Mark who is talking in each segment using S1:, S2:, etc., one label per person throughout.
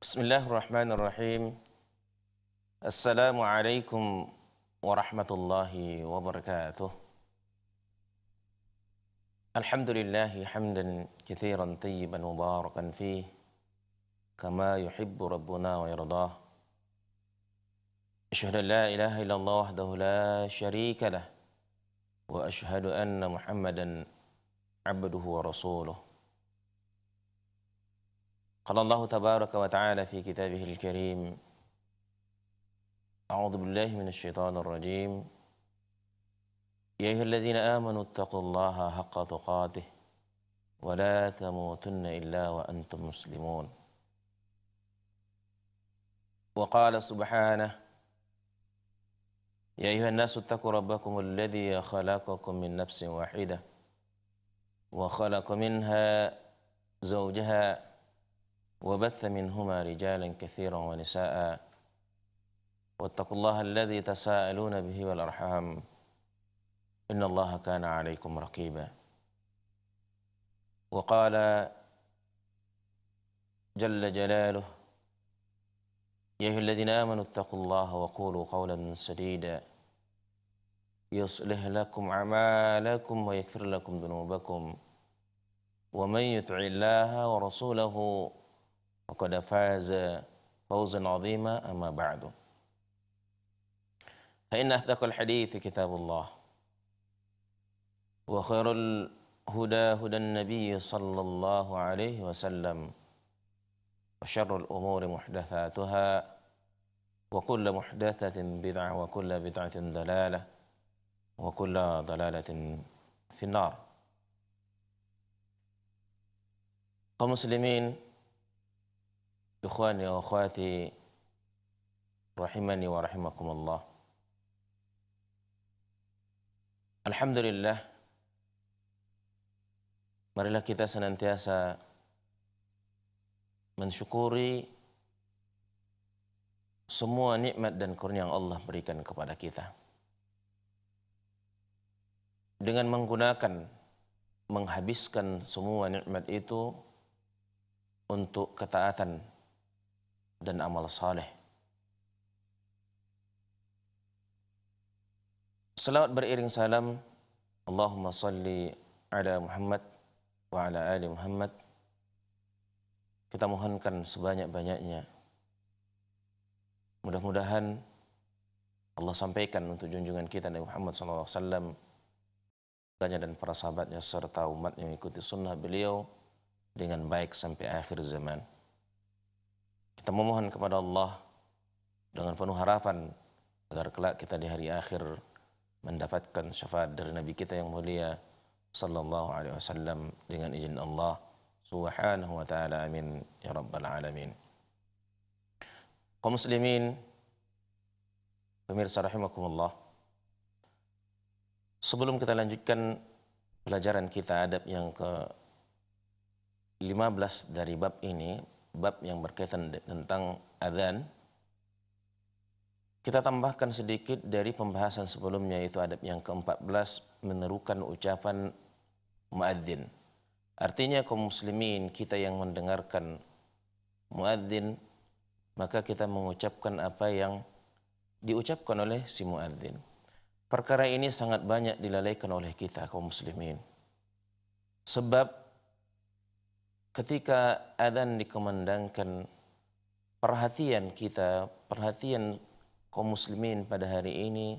S1: Bismillahirrahmanirrahim. Assalamualaikum warahmatullahi wabarakatuh. Alhamdulillahi hamdan katsiran tayyiban mubarakan fih kama yuhibbu rabbuna wa yardah. Asyhadu an la ilaha illallah wahdahu la syarika lah wa asyhadu anna Muhammadan abduhu wa rasuluh. Qala Allah tabaraka wa ta'ala fi kitabihil karim. A'udzu billahi minasyaitonir rajim. Ya ayyuhalladzina amanu taqullaha haqqa tuqatih wa la tamutunna illa wa antum muslimun. Wa qala subhanahu ya ayyuhan nasu taqu rabbakum alladzi khalaqakum min nafsin wahidah wa khalaqa minha zawjaha wa batha minhuma rijalan katsiran wa nisaa'a wattaqullaha alladzi tasaaluna bihi wal arham innallaha kana 'alaikum raqiba. Wa qala jalla jalaluhu ya ayyuhalladzina amanu taqullaha wa qulu qawlan sadida yuslih lakum a'malakum wa yaghfir lakum dhunubakum wa man yuti'illaha wa rasulahu faqad faza fawzan 'azima amma ba'du. Fa inna asdaqal hadithi kitabullah wa khairul huda hudan nabiy sallallahu alaihi wasallam wa syarrul umuri muhdatsatuha wa kullu muhdatsatin bid'ah wa kullu bid'atin dalalah wa kullu dalalatin finnar. Kaum muslimin, ikhwani wa akhwati rahimani wa rahimakumullah. Alhamdulillah, marilah kita senantiasa mensyukuri semua nikmat dan kurnia yang Allah berikan kepada kita. Dengan menghabiskan semua nikmat itu untuk ketaatan dan amal saleh. Salawat beriring salam, Allahumma salli ala Muhammad wa ala ali Muhammad. Kita mohonkan sebanyak-banyaknya. Mudah-mudahan Allah sampaikan untuk junjungan kita Nabi Muhammad SAW dan para sahabatnya serta umat yang mengikuti sunnah beliau dengan baik sampai akhir zaman. Kita memohon kepada Allah dengan penuh harapan agar kelak kita di hari akhir mendapatkan syafaat dari Nabi kita yang mulia sallallahu alaihi wasallam dengan izin Allah subhanahu wa ta'ala, amin ya rabbal alamin. Kaum muslimin, pemirsa rahimakumullah, sebelum kita lanjutkan pelajaran kita adab yang ke-15 dari bab ini, bab yang berkaitan tentang adzan, kita tambahkan sedikit dari pembahasan sebelumnya, yaitu adab yang ke-14, menerukan ucapan muadzin. Artinya kaum muslimin, kita yang mendengarkan muadzin, maka kita mengucapkan apa yang diucapkan oleh si muadzin. Perkara ini sangat banyak dilalaikan oleh kita kaum muslimin. Sebab ketika adzan dikumandangkan, perhatian kita, perhatian kaum muslimin pada hari ini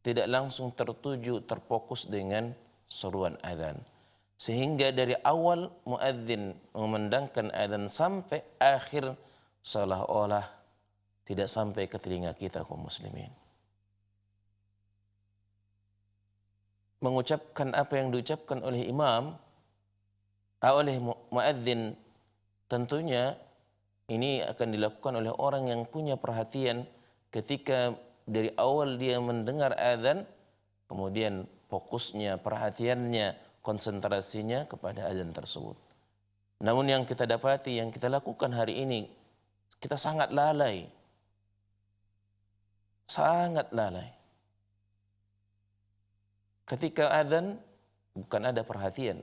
S1: tidak langsung terfokus dengan seruan adzan. Sehingga dari awal muadzin memandangkan adzan sampai akhir seolah-olah tidak sampai ke telinga kita kaum muslimin. Mengucapkan apa yang diucapkan oleh imam, oleh muadzin, tentunya ini akan dilakukan oleh orang yang punya perhatian ketika dari awal dia mendengar adzan, kemudian fokusnya, perhatiannya, konsentrasinya kepada adzan tersebut. Namun yang kita dapati, yang kita lakukan hari ini, kita sangat lalai. Sangat lalai. Ketika adzan, bukan ada perhatian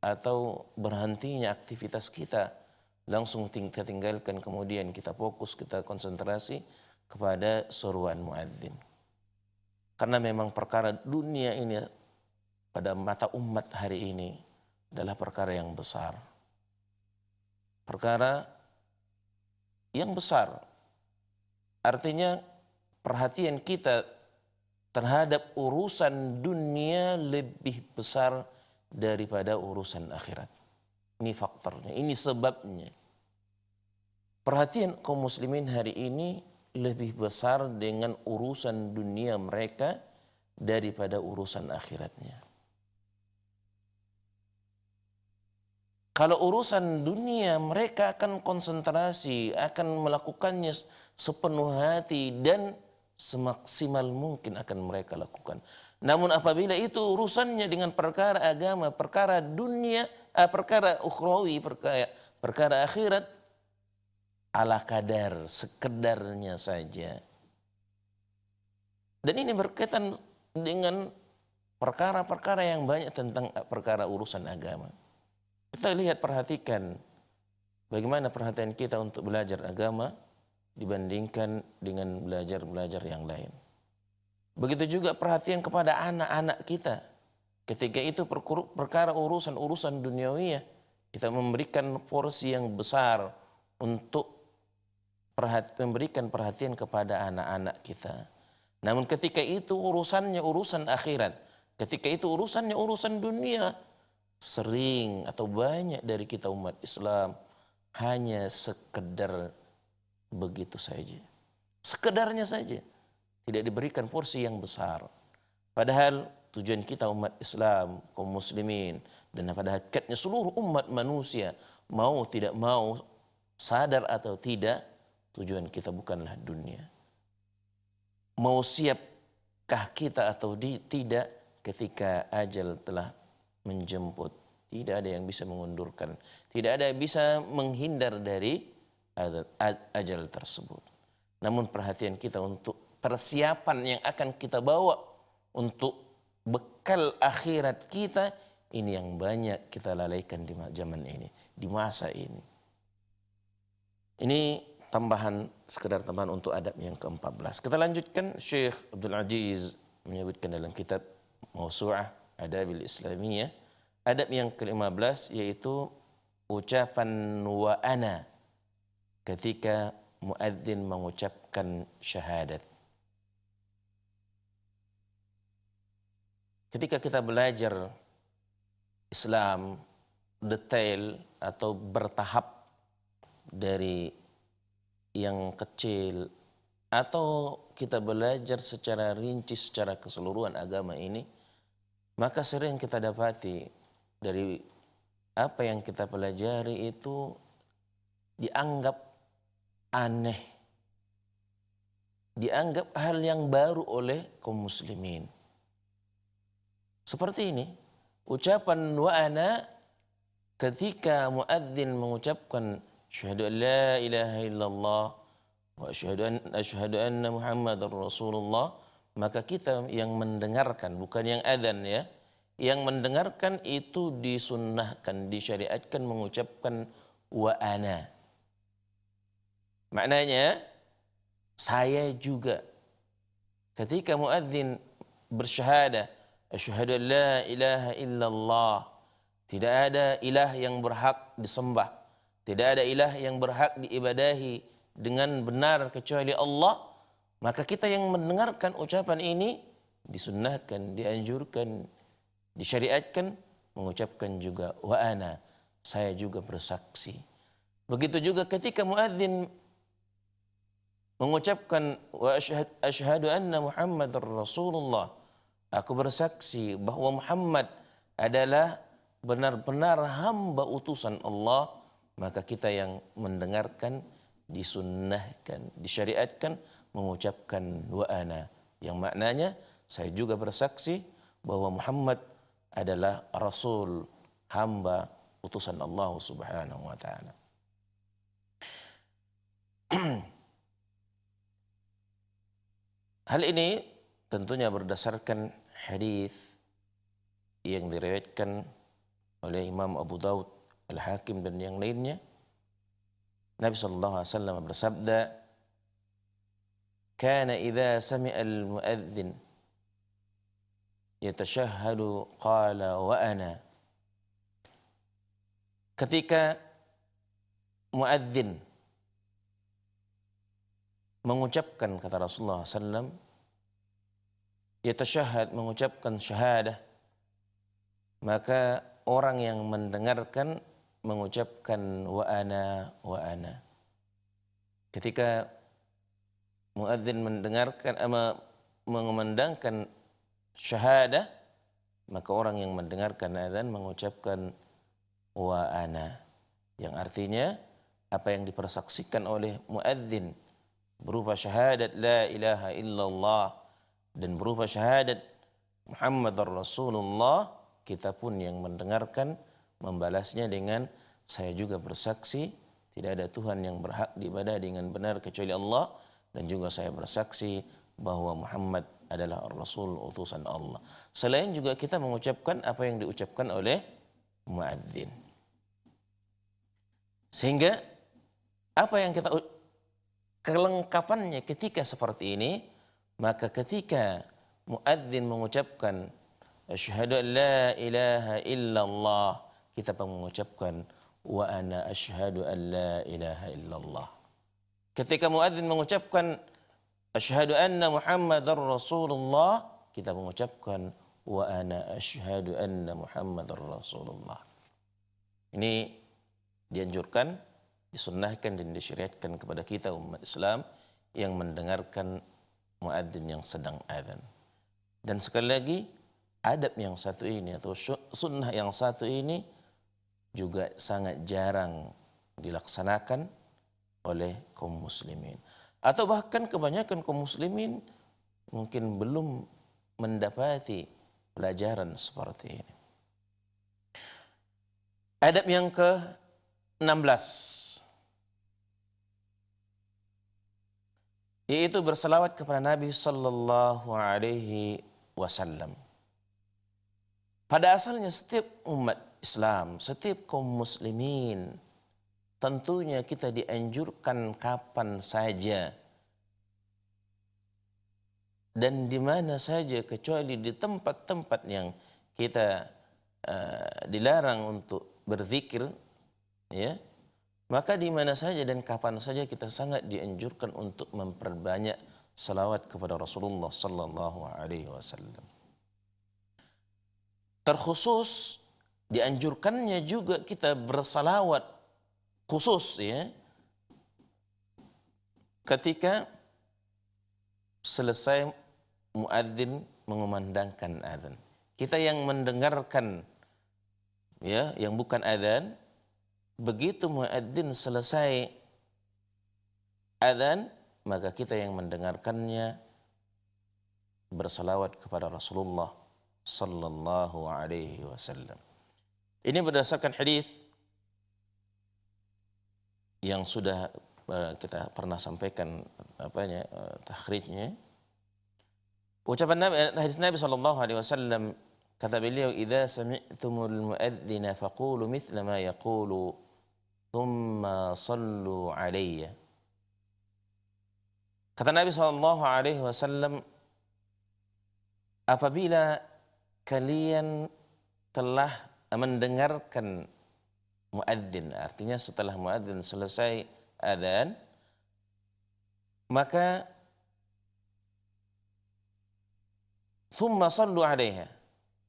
S1: atau berhentinya aktivitas kita langsung kita tinggalkan, kemudian kita fokus, kita konsentrasi kepada seruan muadzin. Karena memang perkara dunia ini pada mata umat hari ini adalah perkara yang besar. Perkara yang besar. Artinya perhatian kita terhadap urusan dunia lebih besar daripada urusan akhirat. Ini faktornya, ini sebabnya. Perhatian kaum muslimin hari ini lebih besar dengan urusan dunia mereka daripada urusan akhiratnya. Kalau urusan dunia mereka akan konsentrasi, akan melakukannya sepenuh hati dan semaksimal mungkin akan mereka lakukan. Namun apabila itu urusannya dengan perkara agama, perkara dunia, perkara ukhrawi, perkara akhirat, ala kadar, sekedarnya saja. Dan ini berkaitan dengan perkara-perkara yang banyak tentang perkara urusan agama. Kita lihat, perhatikan bagaimana perhatian kita untuk belajar agama dibandingkan dengan belajar yang lain. Begitu juga perhatian kepada anak-anak kita. Ketika itu perkara urusan duniawiyah, kita memberikan porsi yang besar untuk memberikan perhatian kepada anak-anak kita. Namun ketika itu urusannya urusan akhirat, ketika itu urusannya urusan dunia, sering atau banyak dari kita umat Islam hanya sekedar begitu saja. Sekedarnya saja, tidak diberikan porsi yang besar. Padahal tujuan kita umat Islam, kaum muslimin, dan pada hakikatnya seluruh umat manusia, mau tidak mau, sadar atau tidak, tujuan kita bukanlah dunia. Mau siapkah kita atau tidak ketika ajal telah menjemput? Tidak ada yang bisa mengundurkan, tidak ada yang bisa menghindar dari ajal tersebut. Namun perhatian kita untuk persiapan yang akan kita bawa untuk bekal akhirat kita, ini yang banyak kita lalaikan di zaman ini, di masa ini. Ini sekedar tambahan untuk adab yang ke-14. Kita lanjutkan. Syekh Abdul Aziz menyebutkan dalam kitab Mawsu'ah Adabil Islamiyah, adab yang ke-15 yaitu ucapan wa ana ketika muadzin mengucapkan syahadat. Ketika kita belajar Islam detail atau bertahap dari yang kecil, atau kita belajar secara rinci, secara keseluruhan agama ini, maka sering kita dapati dari apa yang kita pelajari itu dianggap aneh, dianggap hal yang baru oleh kaum muslimin. Seperti ini, ucapan wa ana ketika muadzin mengucapkan asyhadu an la ilaha illallah wa asyhadu anna Muhammadar Rasulullah, maka kita yang mendengarkan, bukan yang adzan ya, yang mendengarkan itu disunnahkan, disyariatkan mengucapkan wa ana. Maknanya saya juga. Ketika muadzin bersyahadah asyhadu an la ilaha illallah, tidak ada ilah yang berhak disembah, tidak ada ilah yang berhak diibadahi dengan benar kecuali Allah, maka kita yang mendengarkan ucapan ini disunnahkan, dianjurkan, disyariatkan mengucapkan juga wa ana, saya juga bersaksi. Begitu juga ketika muadzin mengucapkan wa asyhadu anna Muhammadar Rasulullah, aku bersaksi bahwa Muhammad adalah benar-benar hamba utusan Allah, maka kita yang mendengarkan disunnahkan, disyariatkan mengucapkan wa ana, yang maknanya saya juga bersaksi bahwa Muhammad adalah Rasul, hamba utusan Allah Subhanahu wa ta'ala. Hal ini tentunya berdasarkan hadis yang diriwayatkan oleh Imam Abu Daud, Al-Hakim dan yang lainnya, Nabi sallallahu alaihi wasallam bersabda, "Kana idza sami'a al-muadzin yatashahhadu qala wa ana." Ketika muadzin mengucapkan, kata Rasulullah SAW, yatashahhad, mengucapkan syahadah, maka orang yang mendengarkan mengucapkan wa ana wa ana. Ketika muadzin mendengarkan mengumandangkan syahadah, maka orang yang mendengarkan azan mengucapkan wa ana, yang artinya apa yang dipersaksikan oleh muadzin berupa syahadat la ilaha illallah dan berupa syahadat Muhammadar Rasulullah, kita pun yang mendengarkan membalasnya dengan saya juga bersaksi tidak ada Tuhan yang berhak diibadah dengan benar kecuali Allah, dan juga saya bersaksi bahwa Muhammad adalah Rasul utusan Allah. Selain juga kita mengucapkan apa yang diucapkan oleh muadzin. Sehingga apa yang kita kelengkapannya ketika seperti ini, maka ketika muadzin mengucapkan asyhadu an la ilaha illallah, kita pun mengucapkan wa ana asyhadu an la ilaha illallah. Ketika muadzin mengucapkan asyhadu anna Muhammadar Rasulullah, kita mengucapkan wa ana asyhadu anna Muhammadar Rasulullah. Ini dianjurkan, disunnahkan dan disyariatkan kepada kita umat Islam yang mendengarkan muadzin yang sedang azan. Dan sekali lagi, adab yang satu ini atau sunnah yang satu ini juga sangat jarang dilaksanakan oleh kaum muslimin. Atau bahkan kebanyakan kaum muslimin mungkin belum mendapati pelajaran seperti ini. Adab yang ke-16, yaitu berselawat kepada Nabi sallallahu alaihi wasallam. Pada asalnya setiap umat Islam, setiap kaum muslimin, tentunya kita dianjurkan kapan saja dan di mana saja, kecuali di tempat-tempat yang kita dilarang untuk berzikir, ya, maka di mana saja dan kapan saja kita sangat dianjurkan untuk memperbanyak salawat kepada Rasulullah sallallahu alaihi wasallam. Terkhusus dianjurkannya juga kita bersalawat khusus, ya, ketika selesai muadzin mengumandangkan azan. Kita yang mendengarkan, ya, yang bukan azan, begitu muadzin selesai azan, maka kita yang mendengarkannya bersalawat kepada Rasulullah sallallahu alaihi wasallam. Ini berdasarkan hadis yang sudah kita pernah sampaikan takhrijnya. Ucapan Nabi, hadis Nabi sallallahu alaihi wasallam, kata beliau, "Idza sami'tumul muadzina faqulu mithla ma yaqulu thumma sallu alayya." Kata Nabi sallallahu alaihi wasallam, apabila kalian telah mendengarkan muadzin, artinya setelah muadzin selesai adzan, maka thumma sallu alaiha.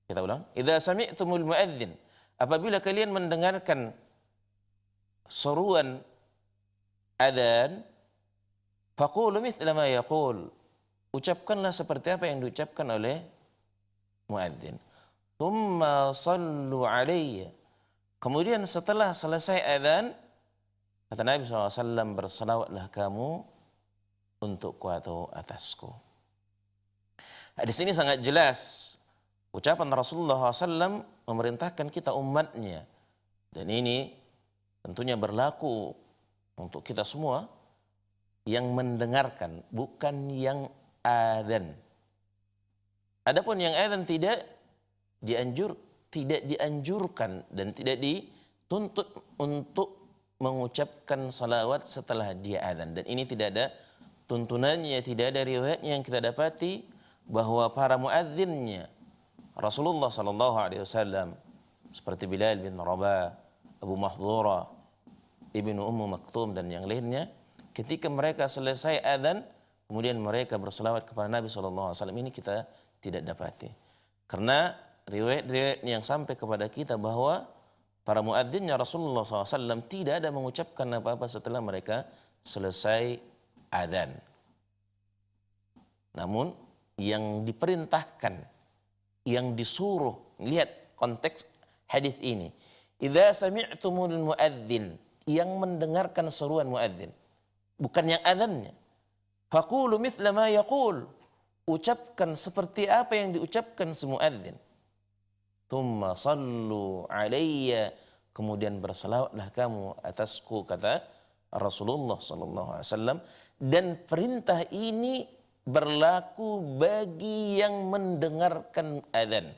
S1: Kita ulang, idza sami'tumul muadzin, apabila kalian mendengarkan seruan adzan, faqulu mithla ma yaqul, ucapkanlah seperti apa yang diucapkan oleh muadzin. Thumma sallu alayya, kemudian setelah selesai adzan, kata Nabi SAW, bersalawatlah kamu untukku atau atasku. Di sini sangat jelas ucapan Rasulullah SAW memerintahkan kita umatnya, dan ini tentunya berlaku untuk kita semua yang mendengarkan, bukan yang adzan. Adapun yang adzan tidak dianjurkan dan tidak dituntut untuk mengucapkan salawat setelah dia azan. Dan ini tidak ada tuntunannya, tidak ada riwayatnya yang kita dapati bahwa para muadzinnya Rasulullah sallallahu alaihi wasallam seperti Bilal bin Rabah, Abu Mahdhura, Ibnu Ummu Maktum dan yang lainnya, ketika mereka selesai azan kemudian mereka berselawat kepada Nabi sallallahu alaihi wasallam, ini kita tidak dapati. Karena riwayat-riwayat yang sampai kepada kita bahwa para muadzinnya Rasulullah SAW tidak ada mengucapkan apa-apa setelah mereka selesai azan. Namun yang diperintahkan, yang disuruh, lihat konteks hadis ini. Idza sami'tumul muadzin, yang mendengarkan seruan muadzin, bukan yang azannya. Faqulu mithla ma yaqul, ucapkan seperti apa yang diucapkan si muadzin. Thumma sallu alayya, kemudian berselawatlah kamu atasku, kata Rasulullah sallallahu alaihi wasallam. Dan perintah ini berlaku bagi yang mendengarkan azan,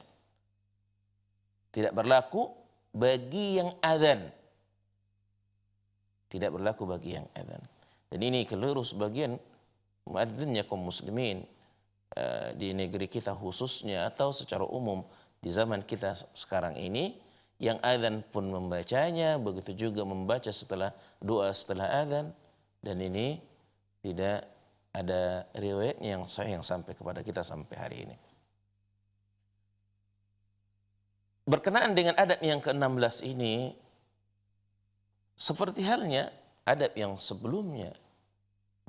S1: tidak berlaku bagi yang azan, tidak berlaku bagi yang azan. Dan ini keliru sebagian muadzinnya kaum muslimin di negeri kita khususnya atau secara umum di zaman kita sekarang ini, yang azan pun membacanya, begitu juga membaca setelah doa setelah azan, dan ini tidak ada riwayatnya yang sahih yang sampai kepada kita sampai hari ini. Berkenaan dengan adab yang ke-16 ini, seperti halnya adab yang sebelumnya,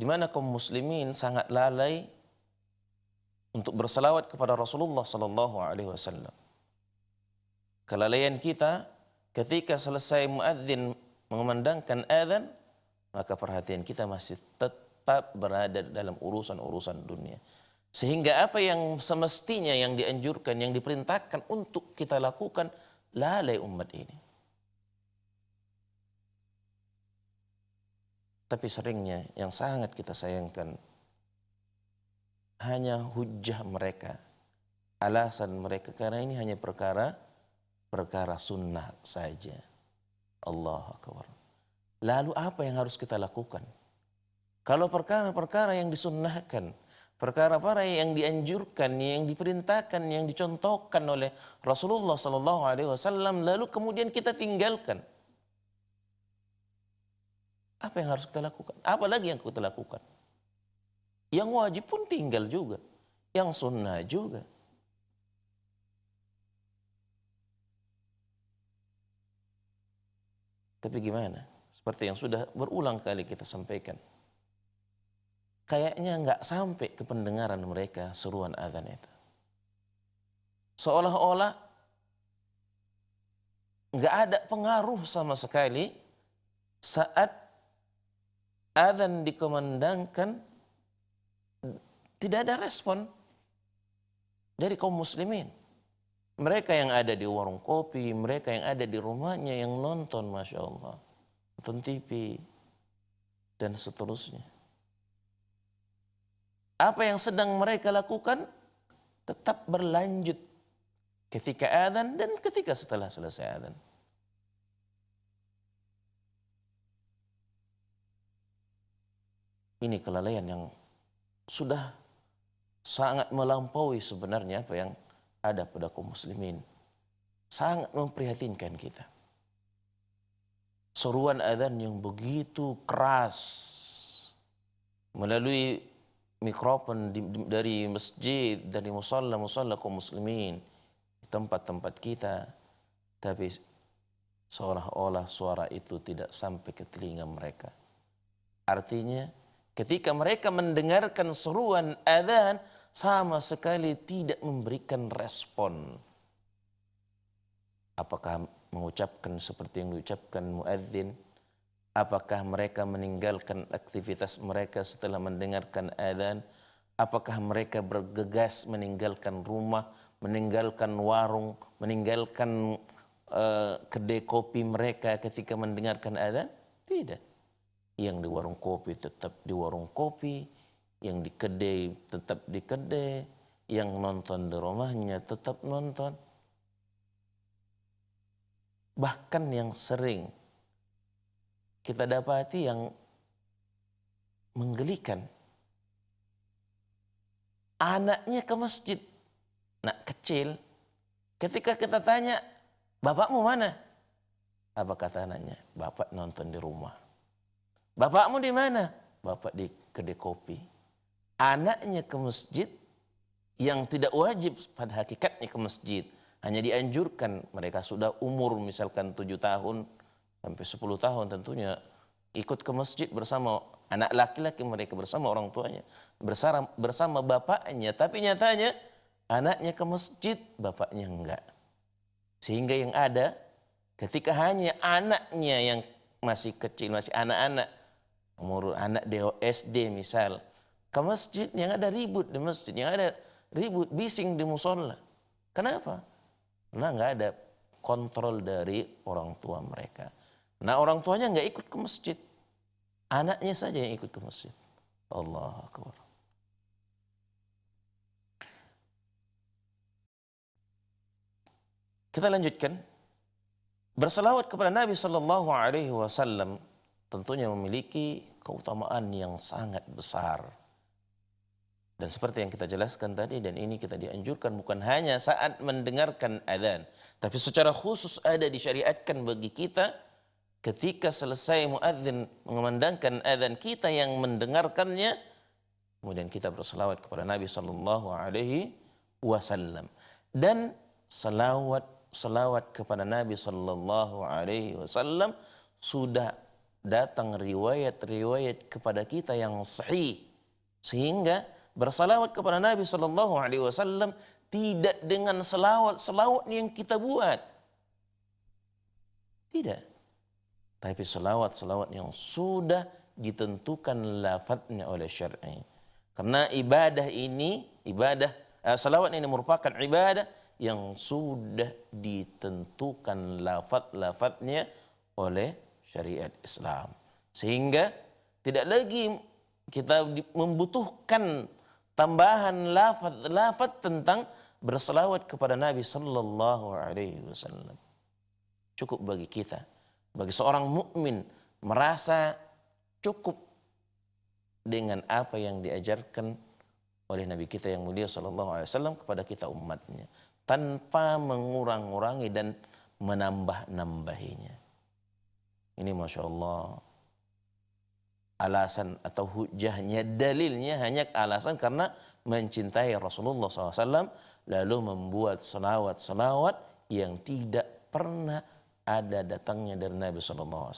S1: di mana kaum muslimin sangat lalai untuk berselawat kepada Rasulullah sallallahu alaihi wasallam. Kelalaian kita ketika selesai muadzin mengumandangkan azan, maka perhatian kita masih tetap berada dalam urusan-urusan dunia. Sehingga apa yang semestinya yang dianjurkan, yang diperintahkan untuk kita lakukan, lalai umat ini. Tapi seringnya yang sangat kita sayangkan, hanya hujah mereka, alasan mereka, karena ini hanya perkara sunnah saja. Allahu Akbar. Lalu apa yang harus kita lakukan? Kalau perkara-perkara yang disunnahkan, perkara-perkara yang dianjurkan, yang diperintahkan, yang dicontohkan oleh Rasulullah sallallahu alaihi wasallam, lalu kemudian kita tinggalkan, apa yang harus kita lakukan? Apa lagi yang kita lakukan? Yang wajib pun tinggal juga, yang sunnah juga. Tapi gimana? Seperti yang sudah berulang kali kita sampaikan, kayaknya nggak sampai ke pendengaran mereka seruan azan itu. Seolah-olah nggak ada pengaruh sama sekali saat azan dikumandangkan, tidak ada respon dari kaum muslimin. Mereka yang ada di warung kopi, mereka yang ada di rumahnya yang nonton, Masya Allah, nonton TV, dan seterusnya. Apa yang sedang mereka lakukan tetap berlanjut ketika azan dan ketika setelah selesai azan. Ini kelalaian yang sudah sangat melampaui sebenarnya apa yang ada pada kaum muslimin. Sangat memprihatinkan kita. Seruan azan yang begitu keras melalui mikrofon dari masjid, dari musalla kaum muslimin, di tempat-tempat kita, tapi seolah-olah suara itu tidak sampai ke telinga mereka. Artinya ketika mereka mendengarkan seruan azan, sama sekali tidak memberikan respon. Apakah mengucapkan seperti yang diucapkan muadzin? Apakah mereka meninggalkan aktivitas mereka setelah mendengarkan azan? Apakah mereka bergegas meninggalkan rumah, meninggalkan warung, meninggalkan kedai kopi mereka ketika mendengarkan azan? Tidak. Yang di warung kopi tetap di warung kopi, yang di kedai tetap di kedai, yang nonton di rumahnya tetap nonton. Bahkan yang sering kita dapati yang menggelikan. Anaknya ke masjid, anak kecil, ketika kita tanya, bapakmu mana? Apa kata anaknya? Bapak nonton di rumah. Bapakmu di mana? Bapak di kedai kopi. Anaknya ke masjid yang tidak wajib pada hakikatnya ke masjid. Hanya dianjurkan mereka sudah umur misalkan 7 tahun sampai 10 tahun tentunya ikut ke masjid bersama anak laki-laki mereka, bersama orang tuanya, bersama bapaknya. Tapi nyatanya anaknya ke masjid, bapaknya enggak. Sehingga yang ada ketika hanya anaknya yang masih kecil, masih anak-anak, umur anak SD misal, ke masjid, yang ada ribut di masjid, yang ada ribut, bising di musola. Kenapa? Karena enggak ada kontrol dari orang tua mereka. Nah, orang tuanya enggak ikut ke masjid. Anaknya saja yang ikut ke masjid. Allahu Akbar. Kita lanjutkan. Berselawat kepada Nabi Sallallahu Alaihi Wasallam tentunya memiliki keutamaan yang sangat besar. Dan seperti yang kita jelaskan tadi, dan ini kita dianjurkan bukan hanya saat mendengarkan adzan, tapi secara khusus ada disyariatkan bagi kita ketika selesai muadzin mengumandangkan adzan, kita yang mendengarkannya, kemudian kita berselawat kepada Nabi Sallallahu Alaihi Wasallam. Dan selawat kepada Nabi Sallallahu Alaihi Wasallam sudah datang riwayat-riwayat kepada kita yang sahih, sehingga bersalawat kepada Nabi Sallallahu Alaihi Wasallam tidak dengan selawat yang kita buat, tidak. Tapi selawat yang sudah ditentukan lafadznya oleh syar'i. Karena ibadah ini, selawat ini merupakan ibadah yang sudah ditentukan lafadznya oleh syariat Islam. Sehingga tidak lagi kita membutuhkan tambahan lafadz tentang berselawat kepada Nabi Sallallahu Alaihi Wasallam. Cukup bagi kita, bagi seorang mukmin, merasa cukup dengan apa yang diajarkan oleh Nabi kita yang mulia Sallallahu Alaihi Wasallam kepada kita umatnya, tanpa mengurang-urangi dan menambah-nambahinya. Ini Masya Allah, alasan atau hujahnya, dalilnya hanya alasan karena mencintai Rasulullah SAW, lalu membuat selawat yang tidak pernah ada datangnya dari Nabi SAW.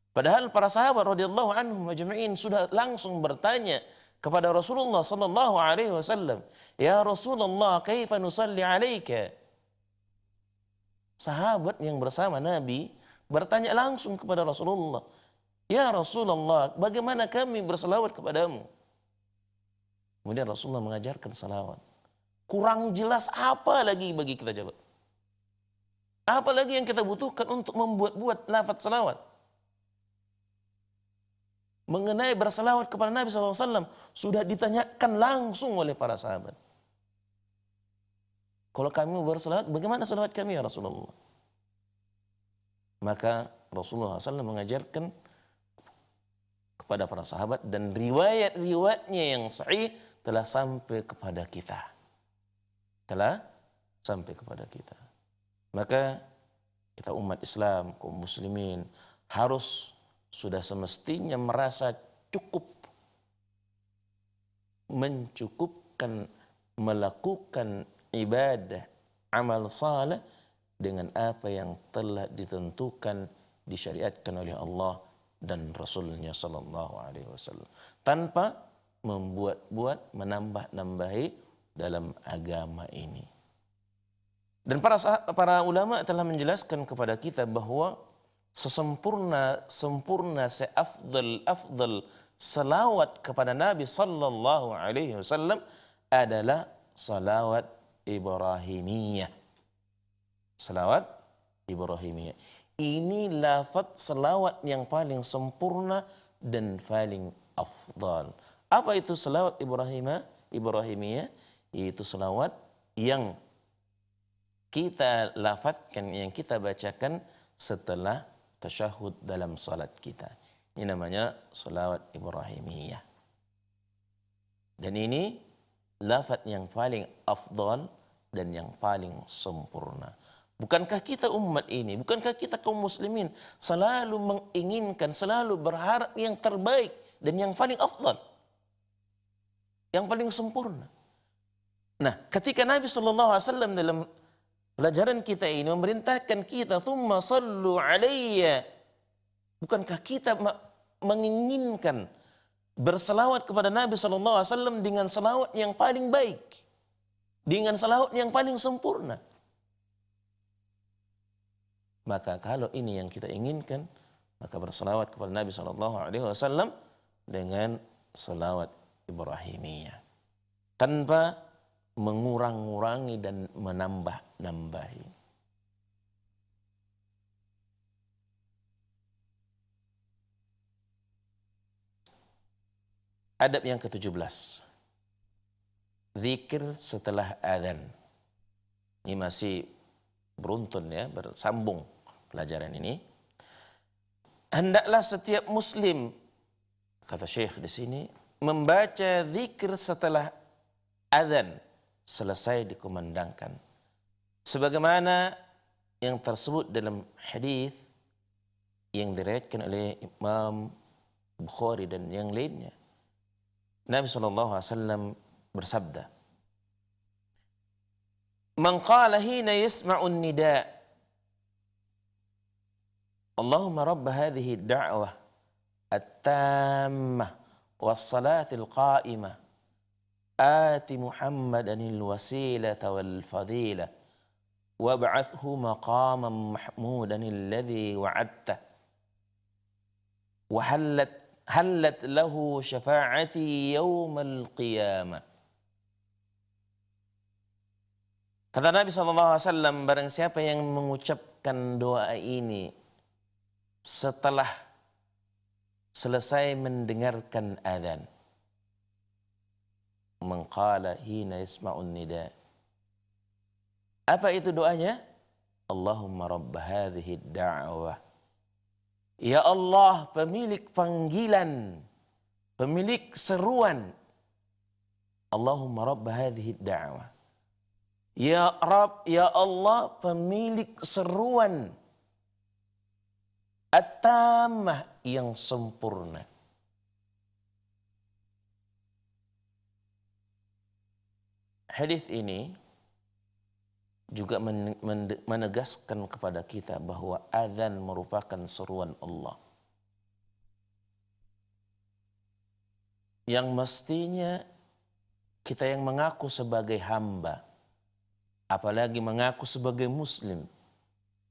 S1: Padahal para sahabat radhiyallahu anhum ajma'in sudah langsung bertanya kepada Rasulullah sallallahu alaihi wasallam, "Ya Rasulullah, kaifa nusalli 'alaika?" Sahabat yang bersama Nabi bertanya langsung kepada Rasulullah, "Ya Rasulullah, bagaimana kami berselawat kepadamu?" Kemudian Rasulullah mengajarkan salawat. Kurang jelas apa lagi bagi kita jawab? Apa lagi yang kita butuhkan untuk membuat lafaz salawat? Mengenai berselawat kepada Nabi SAW sudah ditanyakan langsung oleh para sahabat. Kalau kami berselawat, bagaimana selawat kami ya Rasulullah? Maka Rasulullah SAW mengajarkan kepada para sahabat, dan riwayat-riwayatnya yang sahih telah sampai kepada kita. Maka kita umat Islam, kaum muslimin, harus sudah semestinya merasa cukup, mencukupkan melakukan ibadah, amal saleh dengan apa yang telah ditentukan, disyariatkan oleh Allah dan Rasulnya Sallallahu Alaihi Wasallam, tanpa membuat-buat, menambah-nambahi dalam agama ini. Dan para ulama telah menjelaskan kepada kita bahwa sesempurna seafdal salawat kepada Nabi Sallallahu Alaihi Wasallam adalah salawat Ibrahimiyah. Salawat Ibrahimiyah. Ini lafaz salawat yang paling sempurna dan paling afdal. Apa itu salawat Ibrahimiyah? Yaitu salawat yang kita lafazkan, yang kita bacakan setelah tasyahud dalam salat kita. Ini namanya salawat Ibrahimiyah. Dan ini lafaz yang paling afdal dan yang paling sempurna. Bukankah kita umat ini, bukankah kita kaum muslimin selalu menginginkan, selalu berharap yang terbaik dan yang paling afdal, yang paling sempurna. Nah, ketika Nabi SAW dalam pelajaran kita ini memerintahkan kita, "Tsumma sallu alayya." Bukankah kita menginginkan berselawat kepada Nabi SAW dengan selawat yang paling baik, dengan selawat yang paling sempurna? Maka kalau ini yang kita inginkan, maka berselawat kepada Nabi SAW dengan selawat Ibrahimiyah, tanpa mengurang-ngurangi dan menambah-nambahi. Adab yang ke-17, zikir setelah adzan. Ini masih beruntun ya, bersambung pelajaran ini. Hendaklah setiap muslim, kata Syekh di sini, membaca zikir setelah adzan selesai dikumandangkan. Sebagaimana yang tersebut dalam hadis yang diriwayatkan oleh Imam Bukhari dan yang lainnya. Nabi SAW bersabda, "Man qala hina yasma'un nida' Allahumma rabb hadhihi ad-da'wah at-tammah was-salatil qa'imah ati Muhammadan al-wasilata wal-fadilah wab'athhu maqaman mahmudan alladhi wa'adtah wa hallat lahu syafa'ati yawmal qiyamah." Kata Nabi SAW, barang siapa yang mengucapkan doa ini setelah selesai mendengarkan adzan, man qala hina yasma'un nida. Apa itu doanya? Allahumma rabb hadhihi ad-da'wah. Ya Allah, pemilik panggilan, pemilik seruan. Allahumma rabb hadhihi ad-da'wah. Ya Rabb, ya Allah, pemilik seruan at-tammah yang sempurna. Hadis ini juga menegaskan kepada kita bahwa adzan merupakan seruan Allah yang mestinya kita yang mengaku sebagai hamba, apalagi mengaku sebagai muslim,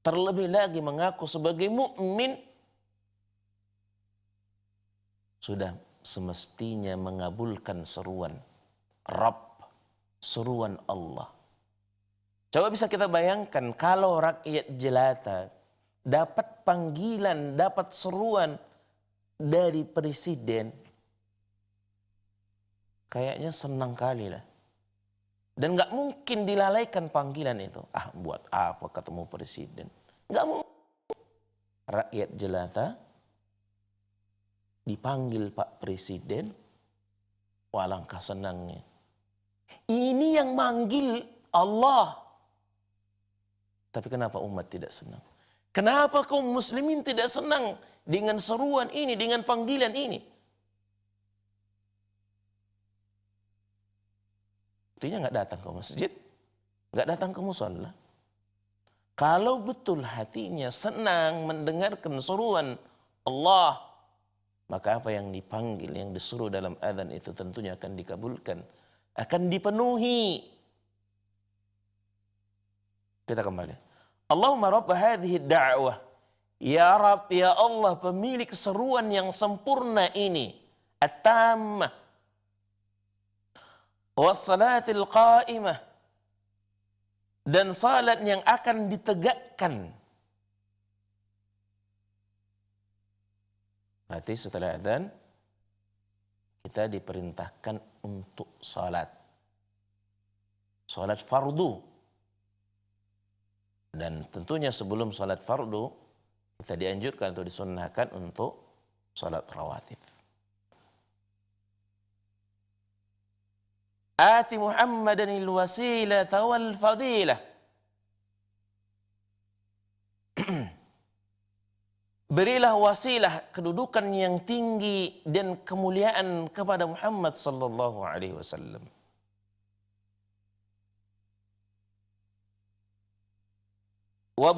S1: terlebih lagi mengaku sebagai mukmin, sudah semestinya mengabulkan seruan Rabb, seruan Allah. Coba bisa kita bayangkan kalau rakyat jelata dapat panggilan, dapat seruan dari presiden, kayaknya senang kali lah. Dan nggak mungkin dilalaikan panggilan itu. Ah, buat apa ketemu presiden? Nggak mungkin. Rakyat jelata dipanggil Pak Presiden, walangkah senangnya. Ini yang manggil Allah. Tapi kenapa umat tidak senang? Kenapa kaum muslimin tidak senang dengan seruan ini, dengan panggilan ini? Artinya nggak datang ke masjid, nggak datang ke musalla. Kalau betul hatinya senang mendengarkan seruan Allah, maka apa yang dipanggil, yang disuruh dalam adzan itu tentunya akan dikabulkan, akan dipenuhi. Kita kembali. Allahumma rabb hadhihi ad-da'wah. Ya Rabb, ya Allah, pemilik seruan yang sempurna ini, at-tammah, was-salatil qa'imah, dan salat yang akan ditegakkan. Berarti setelah adzan kita diperintahkan untuk salat. Salat fardu. Dan tentunya sebelum salat fardu Kita dianjurkan atau disunnahkan untuk salat rawatib. Ati Muhammadan al-wasilata wal fadilah. Berilah wasilah, kedudukan yang tinggi dan kemuliaan kepada Muhammad sallallahu alaihi wasallam. Wa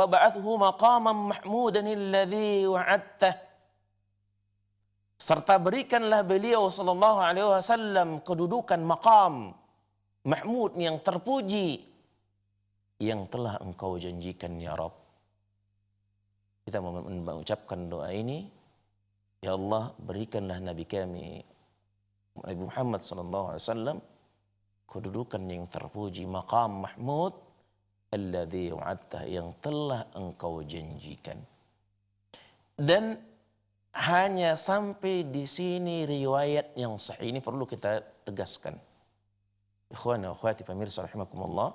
S1: ba'athu maqaman mahmudan alladhi wa'adtah. Serta berikanlah beliau sallallahu alaihi wasallam kedudukan maqam mahmud yang terpuji yang telah engkau janjikan ya Rabb. Kita mengucapkan doa ini, ya Allah berikanlah Nabi kami Nabi Muhammad SAW kedudukan yang terpuji, maqam mahmud alladzi wa'adtah, yang telah engkau janjikan. Dan hanya sampai di sini riwayat yang sahih ini perlu kita tegaskan. Ikhwan wa akhwati pemirsa rahimakumullah,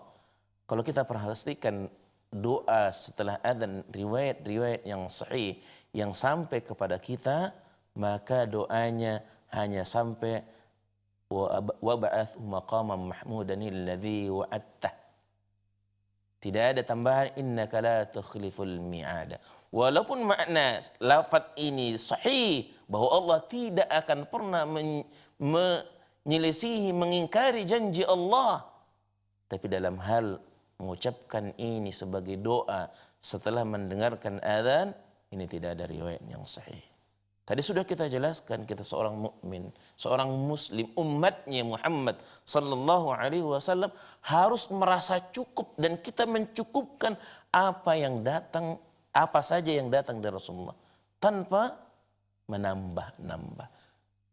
S1: kalau kita perhatikan doa setelah adzan, riwayat-riwayat yang sahih yang sampai kepada kita, maka doanya hanya sampai wa ba'athu maqaman mahmudan alladzi wa'adtah. Tidak ada tambahan innaka la tukhliful mi'ada. Walaupun makna lafaz ini sahih bahwa Allah tidak akan pernah menyelisihi, mengingkari janji Allah, tapi dalam hal mengucapkan ini sebagai doa setelah mendengarkan adzan, ini tidak ada riwayat yang sahih. Tadi sudah kita jelaskan, kita seorang mukmin, seorang muslim, umatnya Muhammad sallallahu alaihi wasallam harus merasa cukup, dan kita mencukupkan apa saja yang datang dari Rasulullah tanpa menambah-nambah.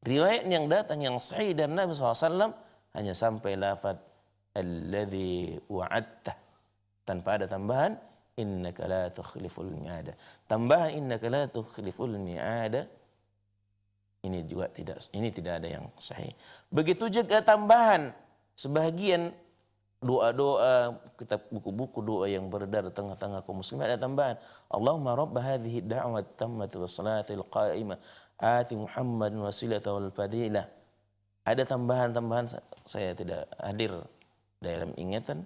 S1: Riwayat yang datang yang sahih dari Nabi SAW hanya sampai lafaz alladzi wa'adtah, tanpa ada tambahan innaka la tukhliful mi'ada. Tambahan innaka la tukhliful mi'ada ini tidak ada yang sahih. Begitu juga tambahan sebahagian doa-doa, kitab buku-buku doa yang beredar di tengah-tengah kaum muslimin ada tambahan Allahumma rabb hadhihi ad-da'wati tammati was salatil qa'imah ati Muhammadan wasilata wal fadilah. Ada tambahan-tambahan, saya tidak hadir dalam ingatan,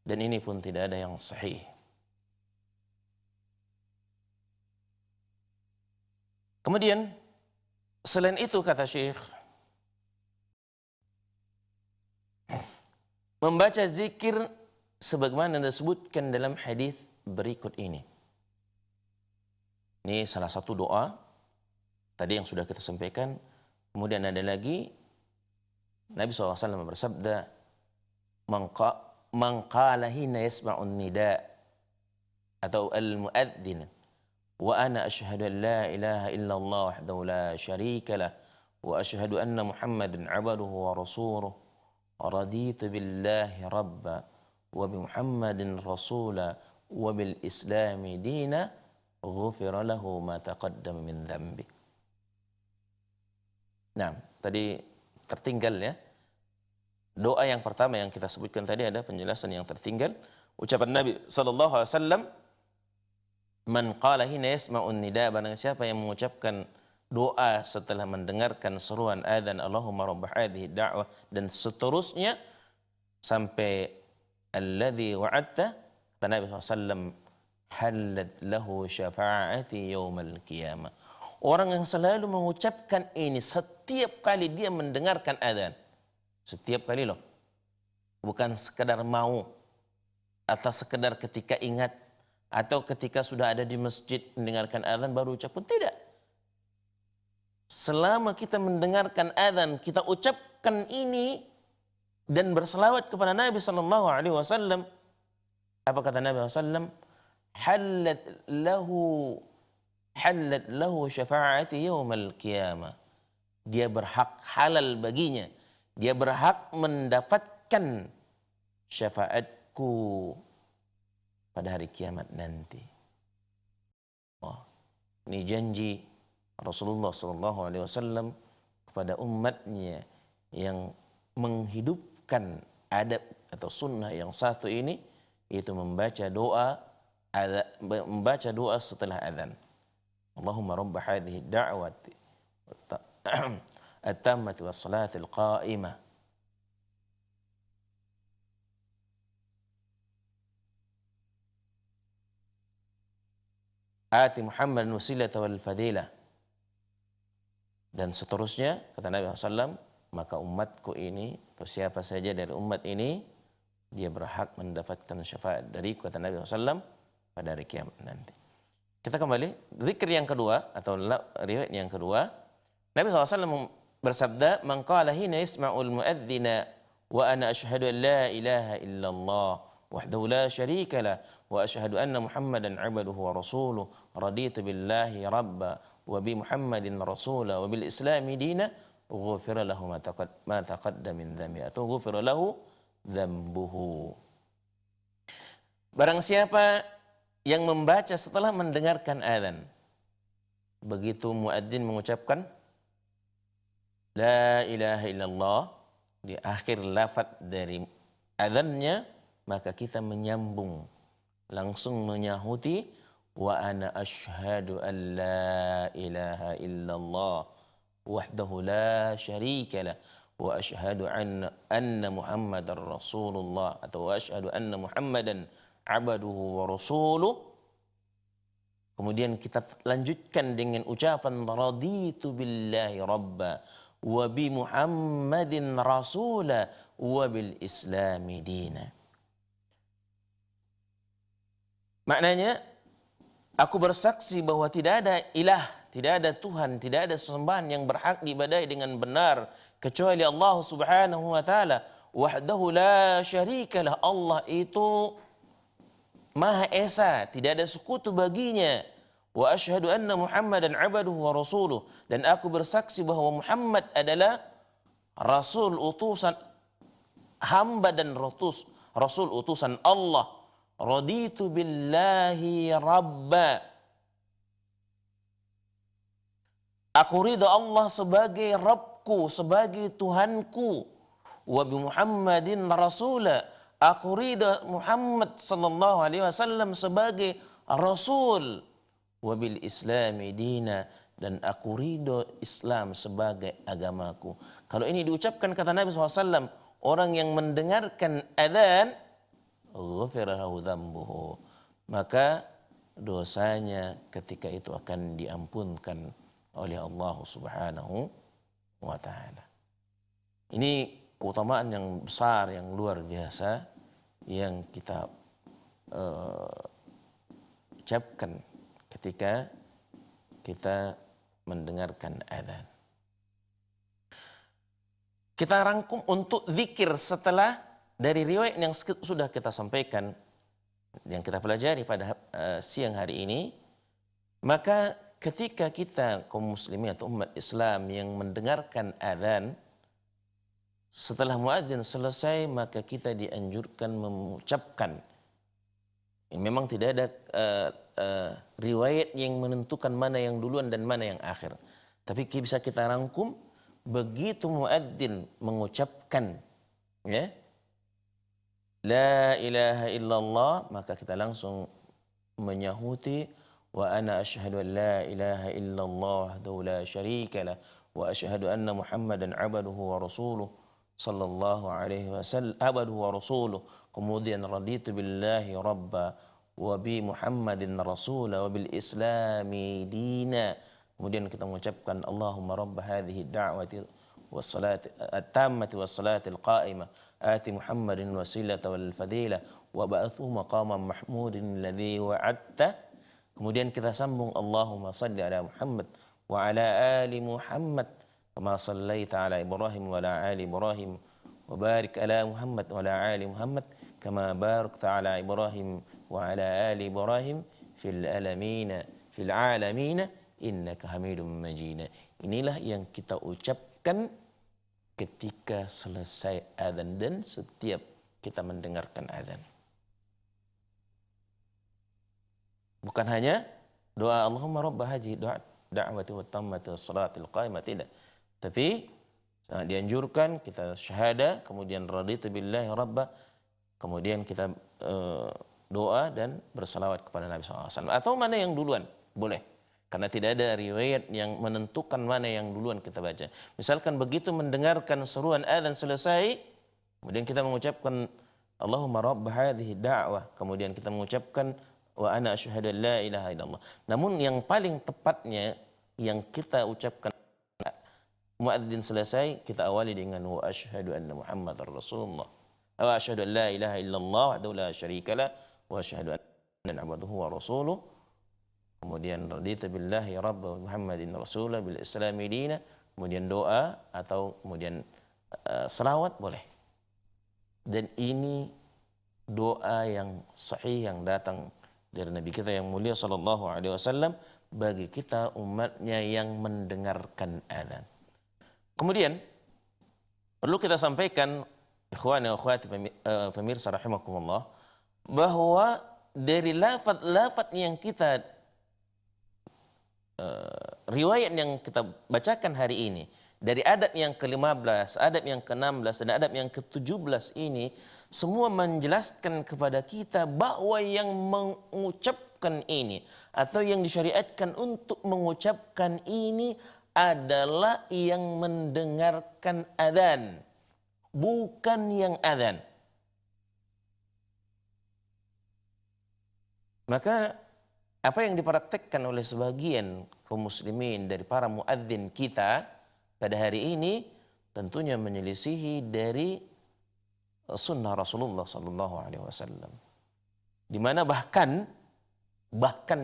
S1: dan ini pun tidak ada yang sahih. Kemudian selain itu kata Syekh, membaca zikir sebagaimana disebutkan dalam hadis berikut ini. Ini salah satu doa tadi yang sudah kita sampaikan. Kemudian ada lagi Nabi SAW bersabda, man qala hina yasma'un nida atau al-muadzin wa ana asyhadu an la ilaha illallah wahdahu la syarika lah wa asyhadu anna Muhammadan 'abduhu wa rasuluhu raditu billahi rabba wa bi Muhammadin rasula wa bil islami dina ghufira lahu ma taqaddama min dhanbi. Nah, tadi tertinggal ya. Doa yang pertama yang kita sebutkan tadi ada penjelasan yang tertinggal. Ucapan Nabi SAW, man qala hina yasma'un nida, barang siapa yang mengucapkan doa setelah mendengarkan seruan adzan Allahumma rabb hadhihi da'wah dan seterusnya sampai alladzi wa'adta, kata Nabi SAW, halat lahu syafa'ati yaumal qiyamah. Orang yang selalu mengucapkan ini setiap kali dia mendengarkan adzan, setiap kali loh, bukan sekedar mau atau sekedar ketika ingat atau ketika sudah ada di masjid mendengarkan adzan baru ucapkan, tidak. Selama kita mendengarkan adzan, kita ucapkan ini dan berselawat kepada Nabi sallallahu alaihi wasallam. Apa kata Nabi sallallahu alaihi wasallam? Halat lahu syafa'ati yaumal qiyamah. Dia berhak, halal baginya, dia berhak mendapatkan syafaatku pada hari kiamat nanti. Oh, ini janji Rasulullah SAW kepada umatnya yang menghidupkan adab atau sunnah yang satu ini, yaitu membaca doa membaca doa setelah adzan. Allahumma rabb hadhihi ad-da'wati at-tammati was-salati al-qa'imah ati Muhammadan wasilata wal fadilah, dan seterusnya. Kata Nabi SAW, maka umatku ini, atau siapa saja dari umat ini, dia berhak mendapatkan syafaat dariku, kata Nabi SAW, pada hari kiamat nanti. Kita kembali, zikir yang kedua, atau riwayat yang kedua, Nabi SAW bersabda, man qala hina yasma'ul muadzina wa ana ashhadu an la ilaha illallah wahdahu la syarika lah wa ashhadu anna Muhammadan 'abduhu wa rasuluh raditu billahi rabba wa bi Muhammadin rasula wa bil islami dina ghufira lahu ma taqaddama min dhanbi atau ghufira lahu dhanbuhu. Barang siapa yang membaca setelah mendengarkan azan, begitu muadzin mengucapkan la ilaha illallah di akhir lafaz dari azannya, maka kita menyambung, langsung menyahuti wa ana asyhadu an la ilaha illallah wahdahu la syarika lah wa asyhadu anna Muhammadar Rasulullah atau wa asyhadu anna Muhammadan abduhu wa rasuluh. Kemudian kita lanjutkan dengan ucapan raditu billahi rabba wa bi Muhammadin rasula wa bil islami dina. Maknanya, aku bersaksi bahwa tidak ada ilah, tidak ada Tuhan, tidak ada sesembahan yang berhak diibadahi dengan benar kecuali Allah Subhanahu wa taala. Wahdahu la syarikalah. Allah itu Maha Esa, tidak ada sekutu baginya. Wa asyhadu anna Muhammadan 'abduhu wa rasuluh, dan aku bersaksi bahwa Muhammad adalah rasul utusan hamba dan rasul utusan Allah. Raditu billahi rabba. Aku ridha Allah sebagai Rabbku, sebagai Tuhanku. Wa bi Muhammadin rasula. Aku ridha Muhammad sallallahu alaihi wasallam sebagai rasul. Wa bil islami dina, dan aku ridha Islam sebagai agamaku. Kalau ini diucapkan, kata Nabi SAW, orang yang mendengarkan adzan, ghufira lahu dhanbuhu, maka dosanya ketika itu akan diampunkan oleh Allah Subhanahu wa taala. Ini keutamaan yang besar, yang luar biasa yang kita ucapkan ketika kita mendengarkan adzan. Kita rangkum untuk zikir setelah dari riwayat yang sudah kita sampaikan, yang kita pelajari pada siang hari ini. Maka ketika kita kaum muslimin atau umat Islam yang mendengarkan adzan, setelah muadzin selesai, maka kita dianjurkan mengucapkan. Memang tidak ada riwayat yang menentukan mana yang duluan dan mana yang akhir. Tapi bisa kita rangkum, begitu muadzin mengucapkan ya la ilaha illallah, maka kita langsung menyahuti wa ana asyhadu an la ilaha illallah wahdahu la syarika lah wa asyhadu anna Muhammadan abduhu wa rasuluh sallallahu alaihi wasallam abduhu wa rasuluh. Kemudian raditu billahi rabba wa bi Muhammadin rasula wa bil islami dina. Kemudian kita mengucapkan Allahumma rabb hadhihi ad-da'wati was-salati at-tammati was-salati al-qa'imah آتِ محمد الوسيلة والفضيلة وبعثه مقاما محمود الذي وعدته. Kemudian kita sambung Allahumma salli ala Muhammad wa ala ali Muhammad kama sallaita ala Ibrahim wa ala ali Ibrahim wa barik ala Muhammad wa ala ali Muhammad kama barakta ala Ibrahim wa ala ali Ibrahim fil alamin innaka Hamidum Majid. Inilah yang kita ucapkan ketika selesai adzan dan setiap kita mendengarkan adzan. Bukan hanya doa Allahumma rabb hadhihi da'wati wa tammati was salatil qa'imah, tidak. Tapi dianjurkan kita syahada, kemudian raditu billahi rabba, kemudian kita doa dan bersalawat kepada Nabi SAW. Atau mana yang duluan? Boleh. Karena tidak ada riwayat yang menentukan mana yang duluan kita baca. Misalkan begitu mendengarkan seruan adzan selesai, kemudian kita mengucapkan Allahumma rabb hadhihi da'wah. Kemudian kita mengucapkan wa ana asyhadu an la ilaha illallah. Namun yang paling tepatnya yang kita ucapkan muadzin selesai, kita awali dengan wa asyhadu anna Muhammadar Rasulullah. Wa asyhadu an la ilaha illallah wahdahu la syarika lah wa asyhadu anna abdahu wa rasuluh. Kemudian raditu billahi rabba wa Muhammadin rasulah bil islami dina. Kemudian doa atau kemudian selawat boleh. Dan ini doa yang sahih yang datang dari Nabi kita yang mulia sallallahu alaihi wasallam bagi kita umatnya yang mendengarkan adzan. Kemudian perlu kita sampaikan ikhwani wa akhwati pemirsa rahimakumullah bahwa dari lafaz-lafaz yang kita riwayat yang kita bacakan hari ini dari adab yang ke-15, adab yang ke-16 dan adab yang ke-17 ini semua menjelaskan kepada kita bahwa yang mengucapkan ini atau yang disyariatkan untuk mengucapkan ini adalah yang mendengarkan adzan, bukan yang adzan. Maka apa yang dipraktekkan oleh sebagian kaum muslimin dari para muadzin kita pada hari ini tentunya menyelisihi dari sunnah Rasulullah sallallahu alaihi wasallam. Di mana bahkan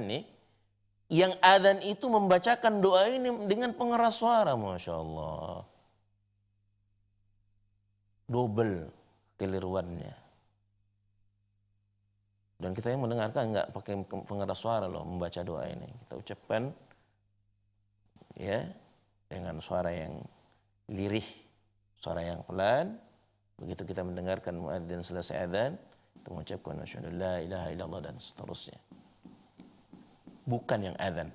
S1: nih yang adzan itu membacakan doa ini dengan pengeras suara, Masya Allah. Double keliruannya. Dan kita yang mendengarkan enggak pakai pengeras suara loh membaca doa ini. Kita ucapkan ya dengan suara yang lirih, suara yang pelan. Begitu kita mendengarkan muadzin selesai adzan, kita mengucapkan asyhadu la ilaha illallah dan seterusnya. Bukan yang adzan.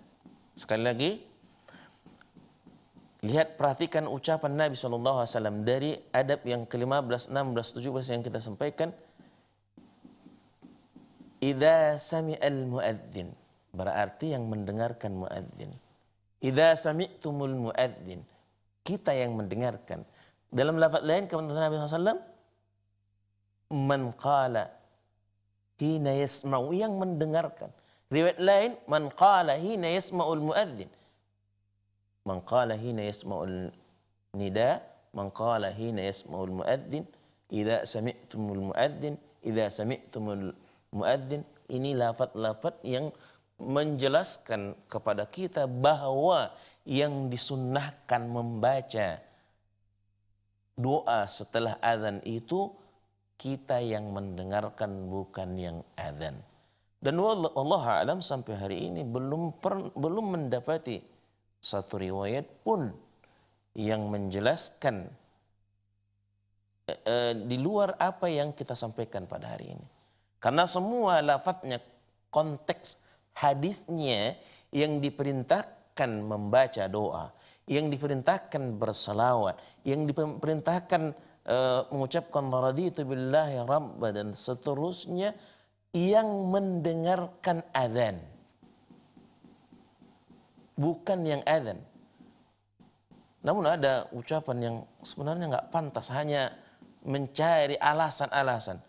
S1: Sekali lagi, lihat perhatikan ucapan Nabi SAW dari adab yang ke-15, 16, 17 yang kita sampaikan. Idza sami'al muadzin, berarti yang mendengarkan muadzin. Idza sami'tumul muadzin, kita yang mendengarkan. Dalam lafaz lain kata Nabi SAW, man qala hina yasma'u, yang mendengarkan. Riwayat lain, man qala hina yasma'ul muadzin. Man qala hina yasma'ul nida, man qala hina yasma'ul muadzin, idza sami'tumul muadzin, idza sami'tumul muadzin. Ini lafaz-lafaz yang menjelaskan kepada kita bahwa yang disunnahkan membaca doa setelah azan itu kita yang mendengarkan, bukan yang azan. Dan Allah alam sampai hari ini belum mendapati satu riwayat pun yang menjelaskan di luar apa yang kita sampaikan pada hari ini. Karena semua lafadznya, konteks hadisnya yang diperintahkan membaca doa, yang diperintahkan bersalawat, yang diperintahkan mengucapkan raditu billahi rabba dan seterusnya, yang mendengarkan adzan, bukan yang adzan. Namun ada ucapan yang sebenarnya nggak pantas, hanya mencari alasan-alasan.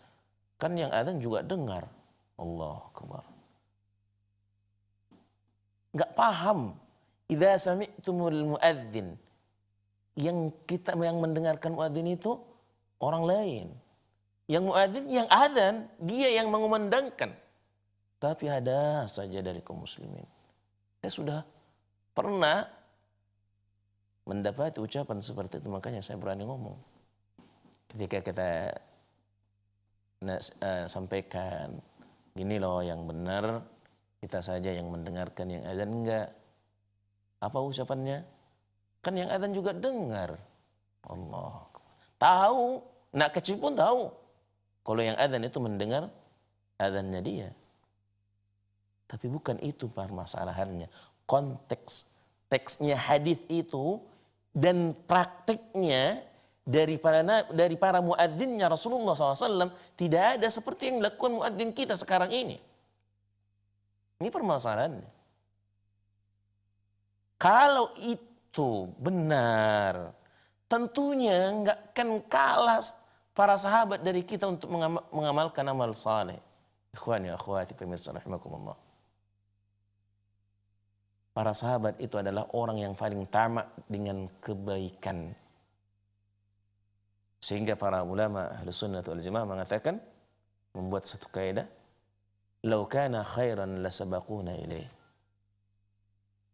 S1: Kan yang adzan juga dengar. Allahu Akbar. Nggak paham. Idza sami'tumul muadzin. Yang mendengarkan muadzin itu orang lain. Yang muadzin, yang adzan, dia yang mengumandangkan. Tapi ada saja dari kaum muslimin. Saya sudah pernah mendapati ucapan seperti itu, makanya saya berani ngomong. Ketika kita sampaikan, gini loh yang benar, kita saja yang mendengarkan, yang adzan enggak. Apa ucapannya? Kan yang adzan juga dengar. Allah. Tahu, nak kecil pun tahu. Kalau yang adzan itu mendengar adzannya dia. Tapi bukan itu permasalahannya. Konteks, teksnya hadis itu dan praktiknya dari para muadzinnya Rasulullah SAW tidak ada seperti yang dilakukan muadzin kita sekarang ini. Ini permasalahannya. Kalau itu benar, tentunya nggak akan kalah para sahabat dari kita untuk mengamalkan amal saleh. Ikhwani wa akhwati pemirsa rahimakumullah. Para sahabat itu adalah orang yang paling tamak dengan kebaikan. Sehingga para ulama Ahlus Sunnah wal Jamaah mengatakan, membuat satu kaidah, "Lau kana khairan lasabaquna ilaih."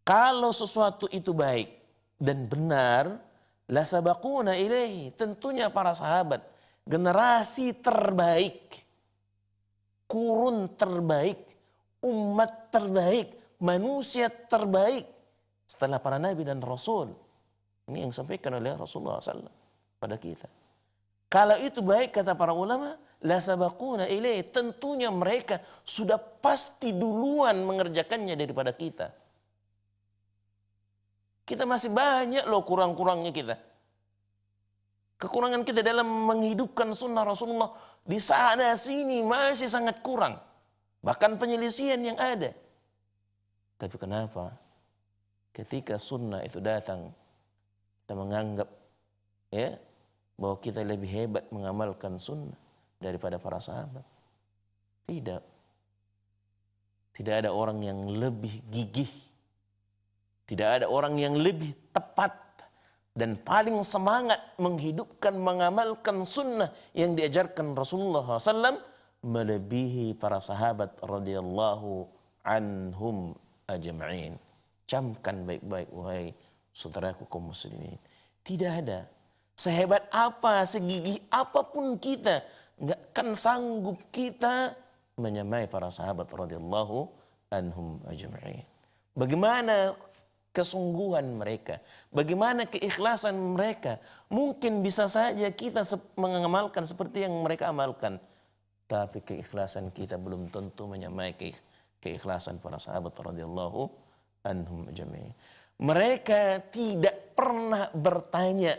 S1: Kalau sesuatu itu baik dan benar, lasabaquna ilaih, tentunya para sahabat, generasi terbaik, kurun terbaik, umat terbaik, manusia terbaik setelah para nabi dan rasul. Ini yang disampaikan oleh Rasulullah SAW pada kita. Kalau itu baik, kata para ulama, la sabaquna ilaih, tentunya mereka sudah pasti duluan mengerjakannya daripada kita. Kita masih banyak loh kurang-kurangnya kita. Kekurangan kita dalam menghidupkan sunnah Rasulullah di sana sini masih sangat kurang. Bahkan penyelisihan yang ada. Tapi kenapa ketika sunnah itu datang, kita menganggap bahwa kita lebih hebat mengamalkan sunnah daripada para sahabat? Tidak. Tidak ada orang yang lebih gigih. Tidak ada orang yang lebih tepat dan paling semangat menghidupkan, mengamalkan sunnah yang diajarkan Rasulullah SAW melebihi para sahabat radhiyallahu anhum ajma'in. Camkan baik-baik wahai saudaraku kaum muslimin. Tidak ada. Sehebat apa, segigih apapun kita, enggak akan sanggup kita menyamai para sahabat radhiyallahu anhum ajma'in. Bagaimana kesungguhan mereka, bagaimana keikhlasan mereka. Mungkin bisa saja kita mengamalkan seperti yang mereka amalkan, tapi keikhlasan kita belum tentu menyamai keikhlasan para sahabat radhiyallahu anhum ajma'in. Mereka tidak pernah bertanya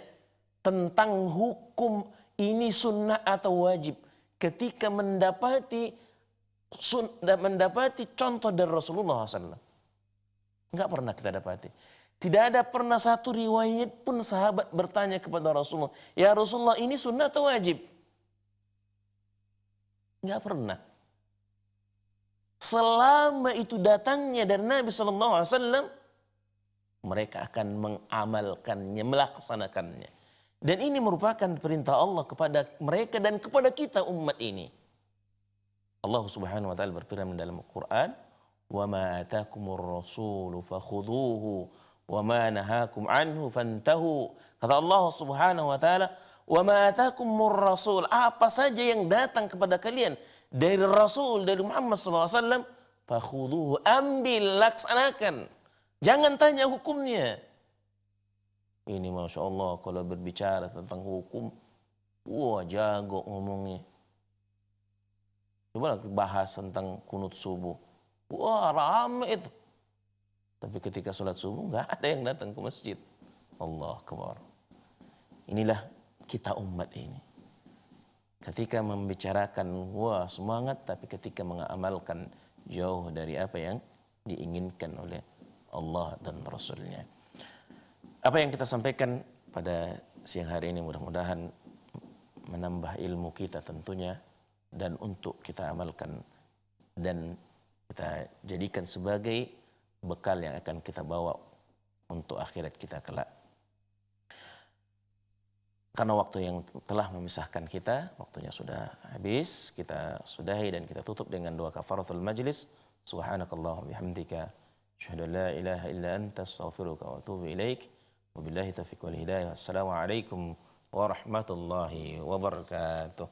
S1: tentang hukum ini sunnah atau wajib ketika mendapati contoh dari Rasulullah SAW. Enggak pernah kita dapati. Tidak ada pernah satu riwayat pun sahabat bertanya kepada Rasulullah, "Ya Rasulullah, ini sunnah atau wajib?" Enggak pernah. Selama itu datangnya dari Nabi SAW, mereka akan mengamalkannya, melaksanakannya. Dan ini merupakan perintah Allah kepada mereka dan kepada kita umat ini. Allah Subhanahu wa taala berfirman dalam Al-Qur'an, "Wa ma atakumur rasulu fakhudhuhu wa ma nahakum anhu fantahu." Kata Allah Subhanahu wa taala, "Wa ma atakumur rasul," apa saja yang datang kepada kalian dari Rasul, dari Muhammad SAW, fakhudhuhu, ambil, laksanakan. Jangan tanya hukumnya. Ini Masya Allah kalau berbicara tentang hukum, wah jago ngomongnya. Coba bahas tentang kunut subuh. Wah ramai itu. Tapi ketika sholat subuh nggak ada yang datang ke masjid. Allah Akbar. Inilah kita umat ini. Ketika membicarakan wah semangat, tapi ketika mengamalkan jauh dari apa yang diinginkan oleh Allah dan Rasulnya. Apa yang kita sampaikan pada siang hari ini mudah-mudahan menambah ilmu kita tentunya, dan untuk kita amalkan dan kita jadikan sebagai bekal yang akan kita bawa untuk akhirat kita kelak. Karena waktu yang telah memisahkan kita, waktunya sudah habis, kita sudahi dan kita tutup dengan doa kafaratul majlis. Subhanakallahumma bihamdika, asyhadu an la ilaha illa anta, astaghfiruka wa atubu ilaik. Wabillahi taufiq wal hidayah. Assalamualaikum warahmatullahi wabarakatuh.